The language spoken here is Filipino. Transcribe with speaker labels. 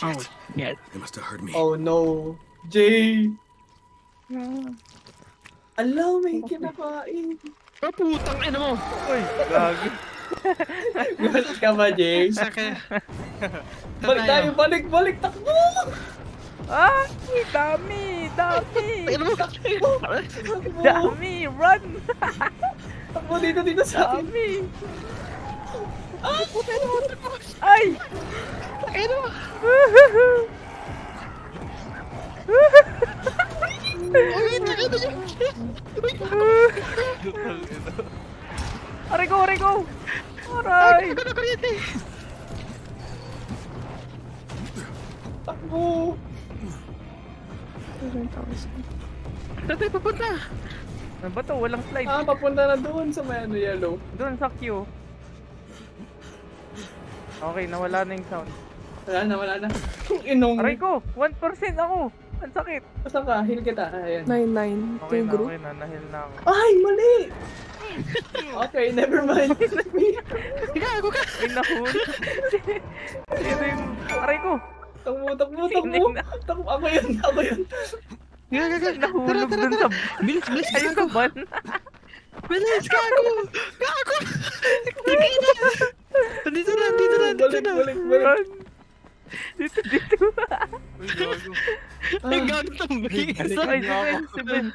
Speaker 1: Oh, shit.
Speaker 2: They must have heard me.
Speaker 3: Oh no. Jay! Alaw, may kinakain.
Speaker 1: Oh, putang ina mo.
Speaker 4: Uy, gagi.
Speaker 3: Gulat ka ba, Jay?
Speaker 1: Saka.
Speaker 3: Balik tayo, balik, takbo!
Speaker 4: Ah, dami.
Speaker 1: Ina mo.
Speaker 4: Dami, run.
Speaker 3: Takbo dito sa akin.
Speaker 4: Dami. Ay!
Speaker 1: Ina mo.
Speaker 4: Aray ko! Aray!
Speaker 1: Ano kuryente?
Speaker 3: Takbo!
Speaker 1: Saan tayo papunta?
Speaker 4: Ano ba to? Walang slide.
Speaker 3: Papunta na doon sa may yellow.
Speaker 4: Doon sa queue. Okay, nawala na yung sound.
Speaker 3: Wala na. Kung inong...
Speaker 4: Aray ko! 1% ako! Ang sakit!
Speaker 3: Basta ka, heal kita. Ayan.
Speaker 5: 9-9.
Speaker 4: Okay
Speaker 5: Team
Speaker 4: na,
Speaker 5: group.
Speaker 4: okay na. Nahil na ako.
Speaker 3: Ay, mali! Okay, never mind.
Speaker 1: Gago ka!
Speaker 4: Ay, nahul. Ito yung... Aray ko!
Speaker 3: Takbo.
Speaker 4: Hinig na.
Speaker 3: Takbo, ako yun.
Speaker 1: Gago.
Speaker 4: Nahulog dun sa...
Speaker 1: Bilis,
Speaker 4: Ay, sa ban.
Speaker 1: Bilis, gago! Gago! Dito na.
Speaker 3: Balik.
Speaker 4: Run! Dito.
Speaker 1: Ay, gago tambay.
Speaker 4: Ay, si Ben.